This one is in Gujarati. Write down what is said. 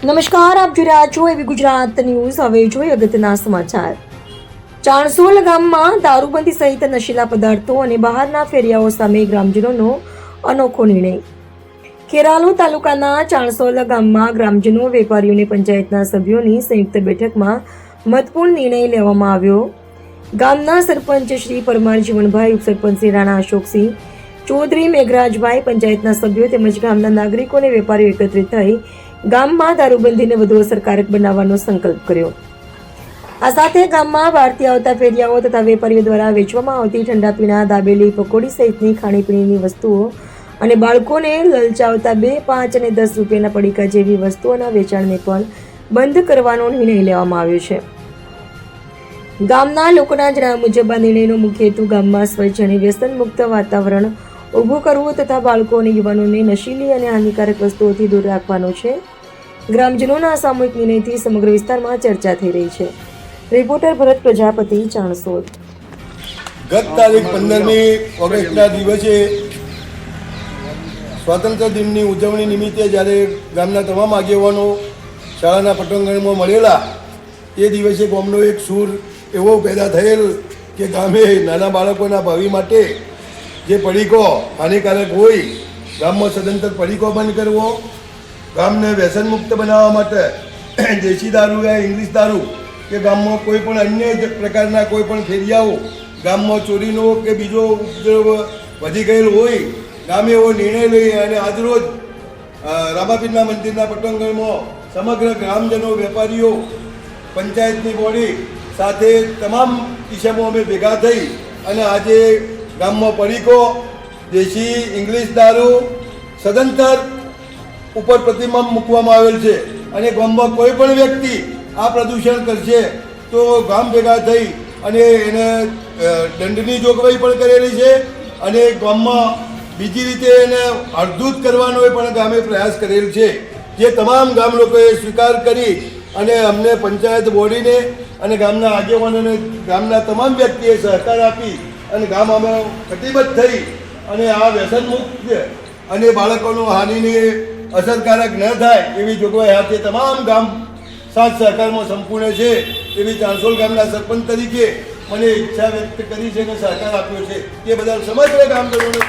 નમસ્કાર, આપ જોઈ રહ્યા છો એવી ગુજરાત ન્યૂઝ। હવે જોઈએ અગત્યના સમાચાર। ચાણસોલ ગામમાં દારૂબંધી સહિત નશીલા પદાર્થો અને બહારના ફેરિયાઓ સામે ગ્રામજનોનો અનોખો નિર્ણય। ખેરાલુ તાલુકાના ચાણસોલ ગામમાં ગ્રામજનો, વેપારીઓ અને પંચાયતના સભ્યોની સંયુક્ત બેઠકમાં મહત્વપૂર્ણ નિર્ણય લેવામાં આવ્યો। ગામના સરપંચ શ્રી પરમાર જીવનભાઈ, ઉપસરપંચ શ્રી રાણા અશોકસિંહ ચૌધરી, મેઘરાજભાઈ, પંચાયતના સભ્યો તેમજ ગામના નાગરિકો અને વેપારીઓ એકત્રિત થઈ ગામમાં દારૂબંધીને વધુ અસરકારક બનાવવાનો સંકલ્પ કર્યો। આ સાથે ગામમાં બહારથી આવતા ફેરિયાઓ તથા વેપારીઓ દ્વારા વેચવામાં આવતી ઠંડા પીણા, દાબેલી, પકોડી સહિતની ખાણીપીણીની વસ્તુઓ અને બાળકોને લલચાવતા 2, 5 અને 10 રૂપિયાના પડીકા જેવી વસ્તુઓના વેચાણને પણ બંધ કરવાનો નિર્ણય લેવામાં આવ્યો છે। ગામના લોકોના જણાવ્યા મુજબ આ નિર્ણયનો મુખ્ય હેતુ ગામમાં સ્વચ્છ અને વ્યસન મુક્ત વાતાવરણ ઊભું કરવું તથા બાળકો અને યુવાનોને નશીલી અને હાનિકારક વસ્તુઓથી દૂર રાખવાનો છે। ગ્રામજનોના સામૂહિક નિર્ણયથી સમગ્ર વિસ્તારમાં ચર્ચા થઈ રહી છે। રિપોર્ટર ભરત પ્રજાપતિ, ચાણસોલ। ગત તારીખ 15મી ઓગસ્ટના દિવસે સ્વાતંત્ર્ય દિનની ઉજવણી નિમિત્તે જ્યારે ગામના તમામ આગેવાનો શાળાના પટાંગણમાં મળેલા, એ દિવસે ગામનો એક સૂર એવો પેદા થયેલ કે ગામે નાના બાળકોના ભાવિ માટે જે પડીકો હાનિકારક હોય, ગામમાં સદંતર પડીકો બંધ કરવો, ગામને વ્યસન મુક્ત બનાવવા માટે દેશી દારૂ યા ઇંગ્લિશ દારૂ કે ગામમાં કોઈ પણ અન્ય પ્રકારના કોઈ પણ ફેરિયાઓ ગામમાં ચોરીનો કે બીજો ઉપદ્રવ વધી ગયેલ હોય, ગામે એવો નિર્ણય લઈ અને આજરોજ રામાપીરના મંદિરના પટાંગણમાં સમગ્ર ગ્રામજનો, વેપારીઓ, પંચાયતની બોડી સાથે તમામ કિસ્સામાં અમે ભેગા થઈ અને આજે ગામમાં પડીકો, દેશી ઇંગ્લિશ દારૂ સદંતર ઉપર પ્રતિબંધ મૂકવામાં આવેલ છે અને ગામમાં કોઈ પણ વ્યક્તિ આ પ્રદૂષણ કરશે તો ગામ ભેગા થઈ અને એને દંડની જોગવાઈ પણ કરેલી છે અને ગામમાં બીજી રીતે એને અડધૂત કરવાનો પણ ગામે પ્રયાસ કરેલ છે, જે તમામ ગામ લોકોએ સ્વીકાર કરી અને અમને પંચાયત બોડીને અને ગામના આગેવાનોને ગામના તમામ વ્યક્તિએ સહકાર આપી અને ગામ અમે કટિબદ્ધ થઈ અને આ વ્યસન મુક્ત અને બાળકોનું હાનિને અસરકારક ન થાય એવી જોગવાઈ હાથે તમામ ગામ સાથ સહકારમાં સંપૂર્ણ છે એવી ચાણસોલ ગામના સરપંચ તરીકે મને ઈચ્છા વ્યક્ત કરી છે અને સહકાર આપ્યો છે, તે બદલ સમગ્ર ગામજનોને